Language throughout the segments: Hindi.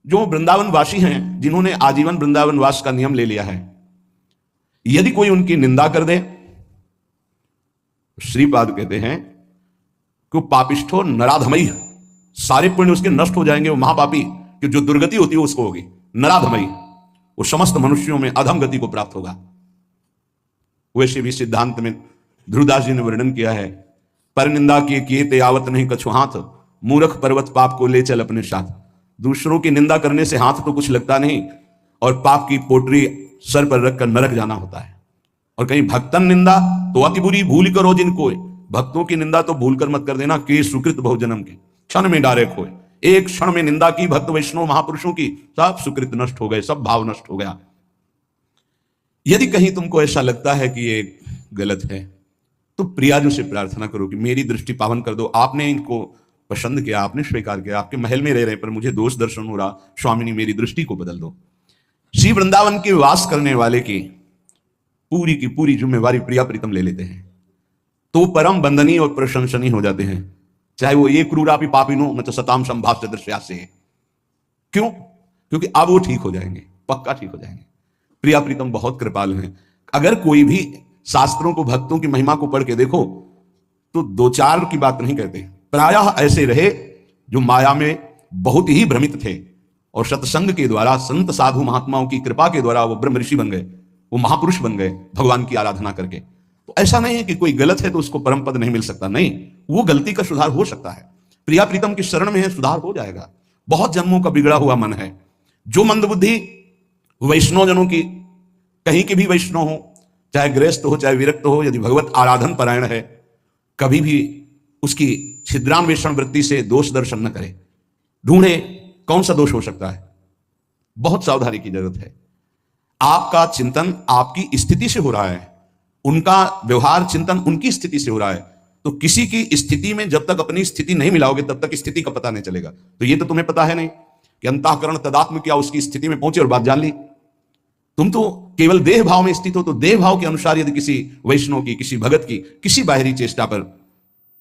जो वृंदावन वासी हैं, जिन्होंने आजीवन वृंदावन वास का नियम ले लिया है, यदि कोई उनकी निंदा कर दे, श्रीपाद कहते हैं कि पापिष्ठो नराधमई, सारे पुण्य उसके नष्ट हो जाएंगे, वो महापापी कि जो दुर्गति होती है उसको होगी, नराधमई, वो समस्त मनुष्यों में अधम गति को प्राप्त होगा। वैसे भी सिद्धांत में ध्रुवदास जी ने वर्णन किया है, पर निंदा किए ते आवत नहीं कछु हाथ, मूर्ख पर्वत पाप को ले चल अपने साथ। दूसरों की निंदा करने से हाथ तो कुछ लगता नहीं, और पाप की पोटरी सर पर रखकर नरक जाना होता है। और कहीं भक्तन निंदा तो अति बुरी भूल करो जिनको, भक्तों की निंदा तो भूल कर मत कर देना, कि सुकृत बहुजन्म के क्षण में डारे खोए। एक क्षण में निंदा की भक्त वैष्णव महापुरुषों की, सब सुकृत नष्ट हो गए, सब भाव नष्ट हो गया। यदि कहीं तुमको ऐसा लगता है कि ये गलत है, तो प्रियाजू से प्रार्थना करो कि मेरी दृष्टि पावन कर दो। आपने इनको पसंद किया, आपने स्वीकार किया, आपके महल में रह रहे पर मुझे दोष दर्शन हो रहा, स्वामिनी मेरी दृष्टि को बदल दो। श्री वृंदावन के वास करने वाले की पूरी जिम्मेवारी प्रिया प्रीतम ले लेते हैं, तो परम बंदनीय और प्रशंसनीय हो जाते हैं, चाहे वो ये क्रूरापि पापिनो न तो सताम संभाव दृश्या से। क्यों? क्योंकि अब वो ठीक हो जाएंगे, पक्का ठीक हो जाएंगे। प्रिया प्रीतम बहुत कृपालु हैं। अगर कोई भी शास्त्रों को, भक्तों की महिमा को पढ़ के देखो तो दो चार की बात नहीं कहते, प्रायः ऐसे रहे जो माया में बहुत ही भ्रमित थे और सत्संग के द्वारा, संत साधु महात्माओं की कृपा के द्वारा वो ब्रह्म ऋषि बन गए, वो महापुरुष बन गए भगवान की आराधना करके। तो ऐसा नहीं है कि कोई गलत है तो उसको परम पद नहीं मिल सकता, नहीं, वो गलती का सुधार हो सकता है। प्रिया प्रीतम की शरण में है, सुधार हो जाएगा। बहुत जन्मों का बिगड़ा हुआ मन है, जो मंदबुद्धि वैष्णव जनों की, कहीं के भी वैष्णव हो, चाहे गृहस्थ हो चाहे विरक्त हो, यदि भगवत आराधन परायण है, कभी भी उसकी छिद्रान्वेषण वृत्ति से दोष दर्शन न करे। ढूंढे कौन सा दोष हो सकता है, बहुत सावधानी की जरूरत है। आपका चिंतन आपकी स्थिति से हो रहा है, उनका व्यवहार चिंतन उनकी स्थिति से हो रहा है, तो किसी की स्थिति में जब तक अपनी स्थिति नहीं मिलाओगे तब तक स्थिति का पता नहीं चलेगा। तो ये तो तुम्हें पता है नहीं कि अंतःकरण तदात्म क्या, उसकी स्थिति में पहुंचे और बात जान ली। तुम तो केवल देह भाव में स्थित हो, तो देह भाव के अनुसार यदि किसी वैष्णव की, किसी भगत की, किसी बाहरी चेष्टा पर,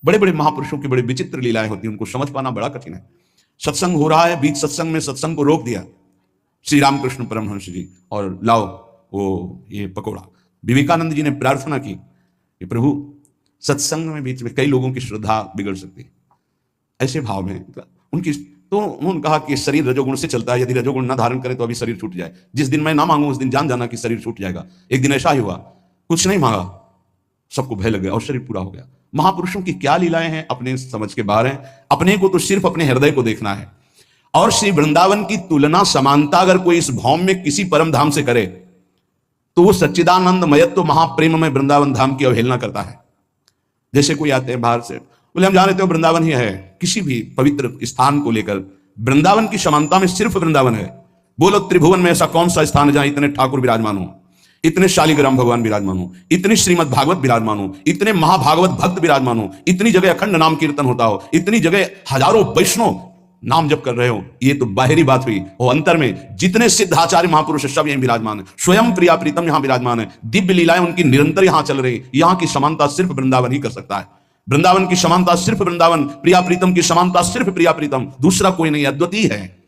बड़े बड़े महापुरुषों की बड़ी विचित्र लीलाएं होती हैं, उनको समझ पाना बड़ा कठिन है। सत्संग हो रहा है, बीच सत्संग में सत्संग को रोक दिया श्री रामकृष्ण परमहंस जी, और लाओ वो ये पकोड़ा। विवेकानंद जी ने प्रार्थना की कि प्रभु सत्संग में बीच में कई लोगों की श्रद्धा बिगड़ सकती है, ऐसे भाव में उनकी, तो उन्होंने कहा कि शरीर रजोगुण से चलता है, यदि रजोगुण ना धारण करे तो अभी शरीर छूट जाए। जिस दिन मैं ना मांगू उस दिन जान जाना कि शरीर छूट जाएगा। एक दिन ऐसा ही हुआ, कुछ नहीं मांगा, सबको भय लग गया और शरीर पूरा हो गया। महापुरुषों की क्या लीलाएं हैं, अपने समझ के बाहर हैं। अपने को तो सिर्फ अपने हृदय को देखना है। और श्री वृंदावन की तुलना, समानता अगर कोई इस भौम में किसी परम धाम से करे तो वो सच्चिदानंद मयत्व महाप्रेम में वृंदावन धाम की अवहेलना करता है। जैसे कोई आते हैं बाहर से, बोले हम जान लेते हो वृंदावन ही है, किसी भी पवित्र स्थान को लेकर वृंदावन की समानता में सिर्फ वृंदावन है। बोलो त्रिभुवन में ऐसा कौन सा स्थान है जहां इतने ठाकुर विराजमान हो, इतने शालिग्राम भगवान विराजमान हो, इतनी श्रीमद् भागवत विराजमान हो, इतने महाभागवत भक्त विराजमान हो, इतनी जगह अखंड नाम कीर्तन होता हो, इतनी जगह हजारों वैष्णव नाम जप कर रहे हो। ये तो बाहरी बात हुई, और अंतर में जितने सिद्ध आचार्य महापुरुष सब यहीं विराजमान है। स्वयं प्रिया प्रीतम यहां विराजमान है, दिव्य लीलाएं उनकी निरंतर यहां चल रही। यहां की समानता सिर्फ वृंदावन ही कर सकता है। वृंदावन की समानता सिर्फ वृंदावन, प्रिया प्रीतम की समानता सिर्फ प्रिया प्रीतम, दूसरा कोई नहीं, अद्वितीय है।